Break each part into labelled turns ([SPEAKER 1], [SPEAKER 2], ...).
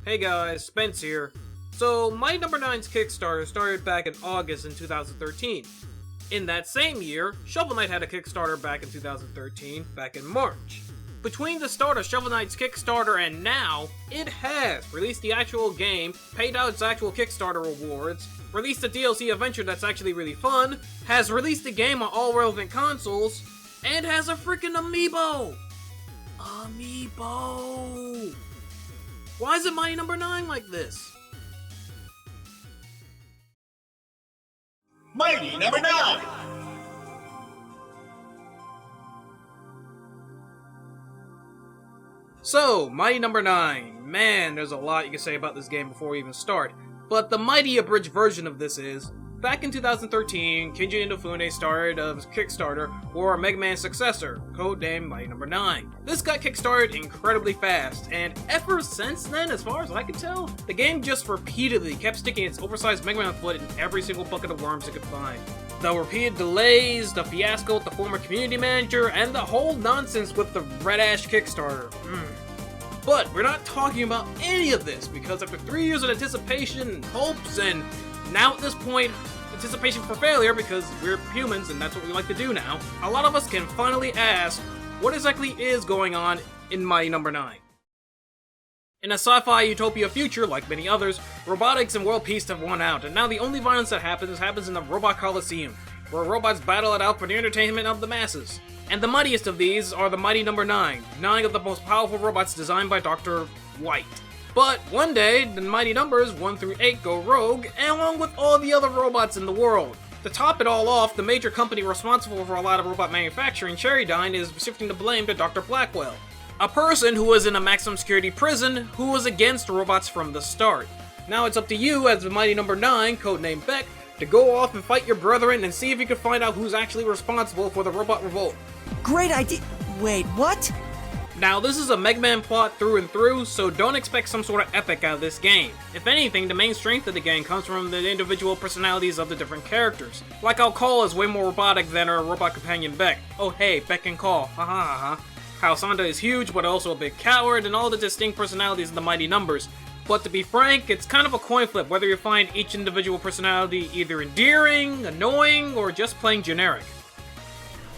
[SPEAKER 1] Hey guys, Spence here. So, Mighty Number 9's Kickstarter started back in August in 2013. In that same year, Shovel Knight had a Kickstarter back in 2013, back in March. Between the start of Shovel Knight's Kickstarter and now, it has released the actual game, paid out its actual Kickstarter rewards, released a DLC adventure that's actually really fun, has released the game on all relevant consoles, and has a freaking amiibo! Amiibo! Why is it Mighty Number 9 like this?
[SPEAKER 2] Mighty Number 9!
[SPEAKER 1] So, Mighty Number 9. Man, there's a lot you can say about this game before we even start. But the mighty abridged version of this is, back in 2013, Keiji Inafune started a Kickstarter for a Mega Man successor, codenamed Mighty Number 9. This got kickstarted incredibly fast, and ever since then, as far as I can tell, the game just repeatedly kept sticking its oversized Mega Man foot in every single bucket of worms it could find. The repeated delays, the fiasco with the former community manager, and the whole nonsense with the Red Ash Kickstarter. But we're not talking about any of this, because after 3 years of anticipation and hopes, and now at this point, anticipation for failure, because we're humans and that's what we like to do now, a lot of us can finally ask, what exactly is going on in Mighty Number 9? In a sci-fi utopia future, like many others, robotics and world peace have won out, and now the only violence that happens in the Robot Coliseum, where robots battle it out for the entertainment of the masses. And the mightiest of these are the Mighty Number 9, 9 of the most powerful robots designed by Dr. White. But one day, the mighty numbers 1 through 8 go rogue, and along with all the other robots in the world. To top it all off, the major company responsible for a lot of robot manufacturing, Cherrydyne, is shifting the blame to Dr. Blackwell, a person who was in a maximum security prison who was against robots from the start. Now it's up to you, as the Mighty Number 9, codenamed Beck, to go off and fight your brethren and see if you can find out who's actually responsible for the robot revolt.
[SPEAKER 3] Great idea. Wait, what?
[SPEAKER 1] Now, this is a Mega Man plot through and through, so don't expect some sort of epic out of this game. If anything, the main strength of the game comes from the individual personalities of the different characters. Like how Call is way more robotic than her robot companion Beck. Oh hey, Beck and Call, haha haha. How Sanda is huge, but also a big coward, and all the distinct personalities of the Mighty Numbers. But to be frank, it's kind of a coin flip whether you find each individual personality either endearing, annoying, or just plain generic.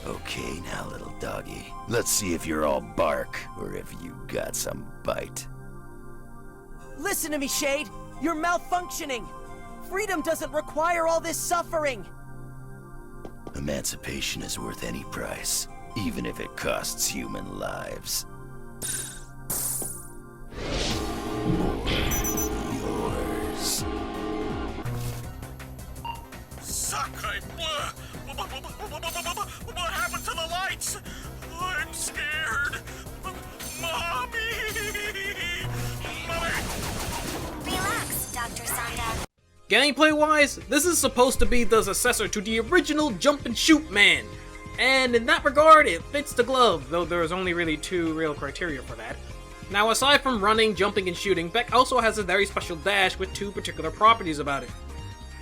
[SPEAKER 4] Okay now, little doggy. Let's see if you're all bark, or if you got some bite.
[SPEAKER 3] Listen to me, Shade. You're malfunctioning. Freedom doesn't require all this suffering.
[SPEAKER 4] Emancipation is worth any price, even if it costs human lives. Yours.
[SPEAKER 2] Sakai, what happened to the lights? I'm scared. Mommy!
[SPEAKER 5] Relax, Dr. Sanda.
[SPEAKER 1] Gameplay-wise, this is supposed to be the successor to the original Jump and Shoot Man. And in that regard, it fits the glove, though there's only really 2 real criteria for that. Now, aside from running, jumping, and shooting, Beck also has a very special dash with 2 particular properties about it.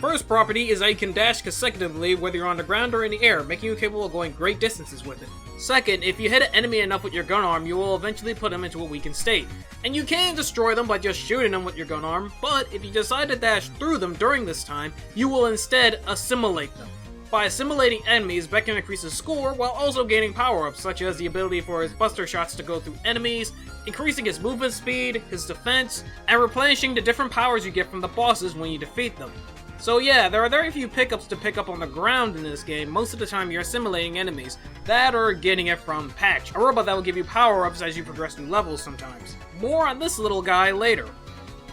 [SPEAKER 1] First property is that you can dash consecutively whether you're on the ground or in the air, making you capable of going great distances with it. Second, if you hit an enemy enough with your gun arm, you will eventually put them into a weakened state. And you can destroy them by just shooting them with your gun arm, but if you decide to dash through them during this time, you will instead assimilate them. By assimilating enemies, Beck can increase his score while also gaining power-ups, such as the ability for his buster shots to go through enemies, increasing his movement speed, his defense, and replenishing the different powers you get from the bosses when you defeat them. So yeah, there are very few pickups to pick up on the ground in this game. Most of the time you're assimilating enemies, that or getting it from Patch, a robot that will give you power-ups as you progress through levels sometimes. More on this little guy later.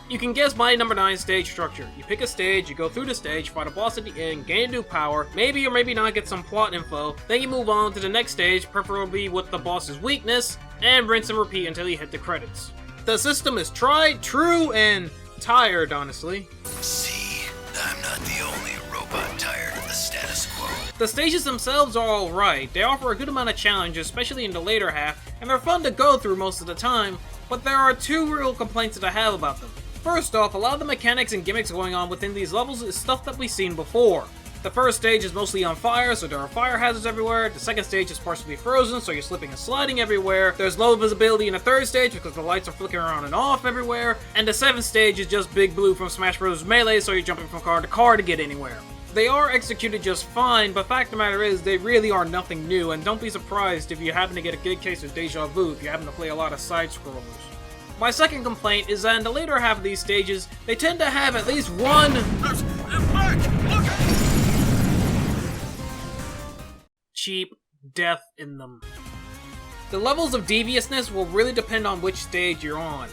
[SPEAKER 1] You can guess Mighty Number 9's stage structure. You pick a stage, you go through the stage, fight a boss at the end, gain new power, maybe or maybe not get some plot info, then you move on to the next stage, preferably with the boss's weakness, and rinse and repeat until you hit the credits. The system is tried, true, and tired, honestly.
[SPEAKER 4] See, I'm not the only robot tired of the status quo.
[SPEAKER 1] The stages themselves are alright. They offer a good amount of challenge, especially in the later half, and they're fun to go through most of the time, but there are 2 real complaints that I have about them. First off, a lot of the mechanics and gimmicks going on within these levels is stuff that we've seen before. The first stage is mostly on fire, so there are fire hazards everywhere. The second stage is partially frozen, so you're slipping and sliding everywhere. There's low visibility in the third stage because the lights are flickering on and off everywhere. And the seventh stage is just Big Blue from Smash Bros. Melee, so you're jumping from car to car to get anywhere. They are executed just fine, but fact of the matter is, they really are nothing new, and don't be surprised if you happen to get a good case of deja vu if you happen to play a lot of side-scrollers. My second complaint is that in the later half of these stages, they tend to have at least one cheap death in them. The levels of deviousness will really depend on which stage you're on.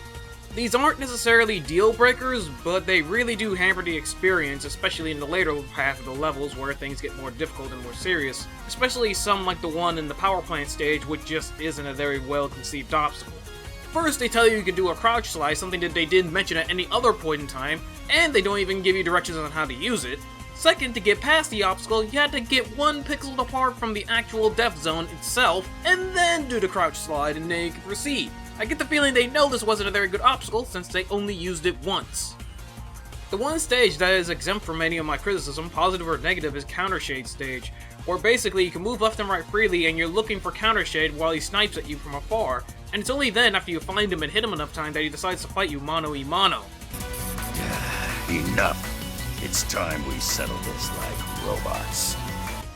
[SPEAKER 1] These aren't necessarily deal breakers, but they really do hamper the experience, especially in the later half of the levels where things get more difficult and more serious, especially some like the one in the power plant stage, which just isn't a very well conceived obstacle. First, they tell you can do a crouch slide, something that they didn't mention at any other point in time, and they don't even give you directions on how to use it. Second, to get past the obstacle, you had to get 1 pixel apart from the actual death zone itself, and then do the crouch slide, and then you can proceed. I get the feeling they know this wasn't a very good obstacle, since they only used it once. The one stage that is exempt from any of my criticism, positive or negative, is Countershade stage, where basically you can move left and right freely and you're looking for Countershade while he snipes at you from afar, and it's only then after you find him and hit him enough time that he decides to fight you mano-a-mano.
[SPEAKER 4] Enough. It's time we settle this like robots.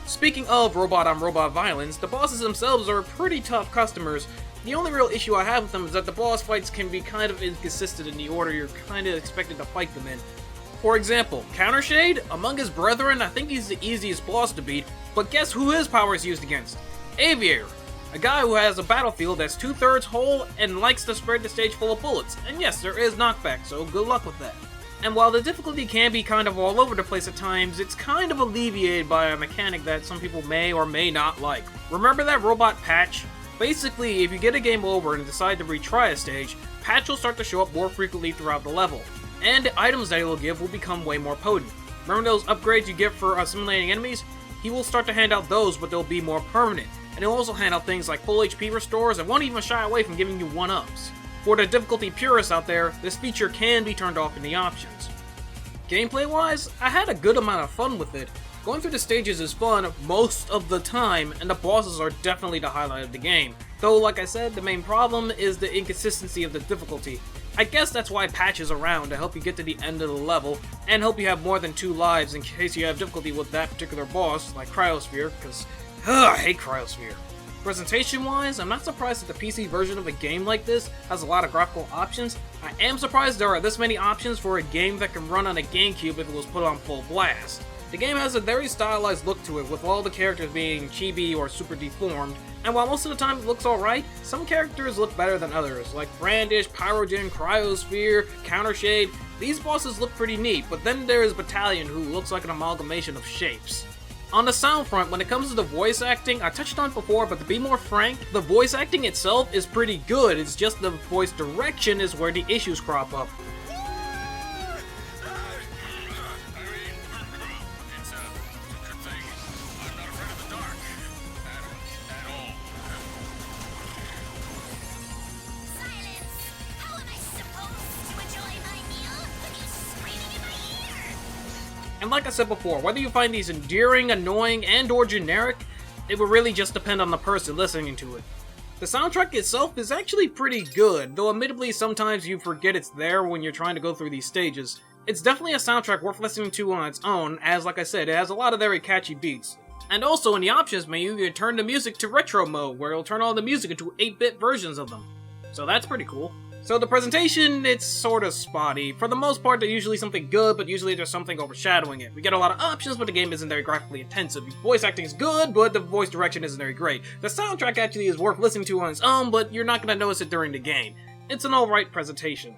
[SPEAKER 1] Speaking of robot-on-robot violence, the bosses themselves are pretty tough customers. The only real issue I have with them is that the boss fights can be kind of inconsistent in the order you're kind of expected to fight them in. For example, Countershade, among his brethren, I think he's the easiest boss to beat, but guess who his power is used against? Aviator, a guy who has a battlefield that's 2/3 whole and likes to spread the stage full of bullets, and yes, there is knockback, so good luck with that. And while the difficulty can be kind of all over the place at times, it's kind of alleviated by a mechanic that some people may or may not like. Remember that robot patch? Basically, if you get a game over and decide to retry a stage, patch will start to show up more frequently throughout the level, and the items that he will give will become way more potent. Remember those upgrades you get for assimilating enemies? He will start to hand out those, but they'll be more permanent, and he'll also hand out things like full HP restores and won't even shy away from giving you 1-ups. For the difficulty purists out there, this feature can be turned off in the options. Gameplay-wise, I had a good amount of fun with it. Going through the stages is fun most of the time, and the bosses are definitely the highlight of the game. Though, like I said, the main problem is the inconsistency of the difficulty. I guess that's why patch is around, to help you get to the end of the level, and help you have more than 2 lives in case you have difficulty with that particular boss, like Cryosphere, because I hate Cryosphere. Presentation-wise, I'm not surprised that the PC version of a game like this has a lot of graphical options. I am surprised there are this many options for a game that can run on a GameCube if it was put on full blast. The game has a very stylized look to it, with all the characters being chibi or super deformed, and while most of the time it looks alright, some characters look better than others, like Brandish, Pyrogen, Cryosphere, Countershade. These bosses look pretty neat, but then there is Battalion, who looks like an amalgamation of shapes. On the sound front, when it comes to the voice acting, I touched on it before, but to be more frank, the voice acting itself is pretty good, it's just the voice direction is where the issues crop up. And like I said before, whether you find these endearing, annoying, and or generic, it will really just depend on the person listening to it. The soundtrack itself is actually pretty good, though admittedly sometimes you forget it's there when you're trying to go through these stages. It's definitely a soundtrack worth listening to on its own, as like I said, it has a lot of very catchy beats. And also in the options menu, you can turn the music to retro mode, where it'll turn all the music into 8-bit versions of them. So that's pretty cool. So the presentation, it's sort of spotty. For the most part, they're usually something good, but usually there's something overshadowing it. We get a lot of options, but the game isn't very graphically intensive. The voice acting is good, but the voice direction isn't very great. The soundtrack actually is worth listening to on its own, but you're not going to notice it during the game. It's an alright presentation.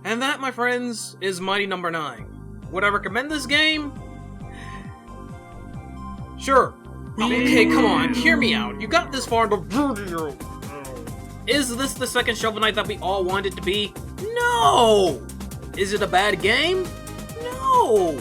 [SPEAKER 1] And that, my friends, is Mighty Number 9. Would I recommend this game? Sure. Okay, come on, hear me out. You got this far in the video. Is this the second Shovel Knight that we all wanted it to be? No! Is it a bad game? No!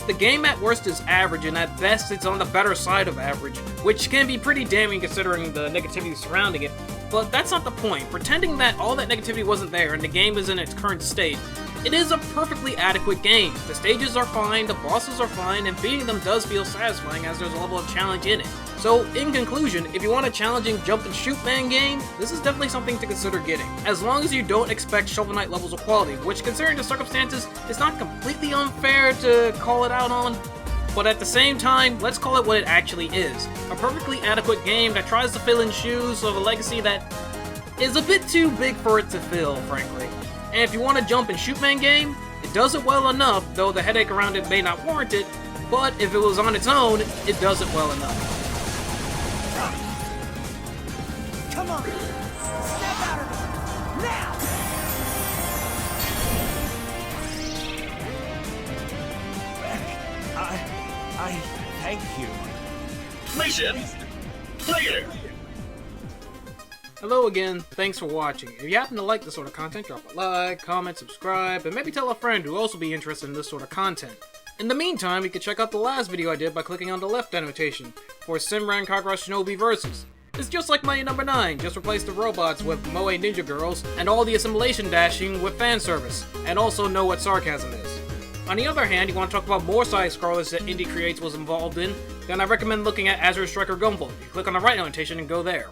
[SPEAKER 1] The game at worst is average, and at best it's on the better side of average, which can be pretty damning considering the negativity surrounding it. But that's not the point. Pretending that all that negativity wasn't there and the game is in its current state It is a perfectly adequate game. The stages are fine, the bosses are fine, and beating them does feel satisfying as there's a level of challenge in it. So, in conclusion, if you want a challenging jump and shoot man game, this is definitely something to consider getting. As long as you don't expect Shovel Knight levels of quality, which considering the circumstances, is not completely unfair to call it out on. But at the same time, let's call it what it actually is. A perfectly adequate game that tries to fill in shoes of a legacy that is a bit too big for it to fill, frankly. And if you want a jump and shoot man game, it does it well enough, though the headache around it may not warrant it, but if it was on its own, it does it well enough.
[SPEAKER 3] Come on! Snap out of it! Now! I thank you.
[SPEAKER 2] Mission clear.
[SPEAKER 1] Hello again, thanks for watching. If you happen to like this sort of content, drop a like, comment, subscribe, and maybe tell a friend who will also be interested in this sort of content. In the meantime, you can check out the last video I did by clicking on the left annotation for Simran Kagura Shinobi Versus. It's just like Mighty Number 9, just replace the robots with Moe Ninja Girls, and all the assimilation dashing with fan service, and also know what sarcasm is. On the other hand, you want to talk about more side-scrollers that Inti Creates was involved in, then I recommend looking at Azure Striker Gumball. You click on the right annotation and go there.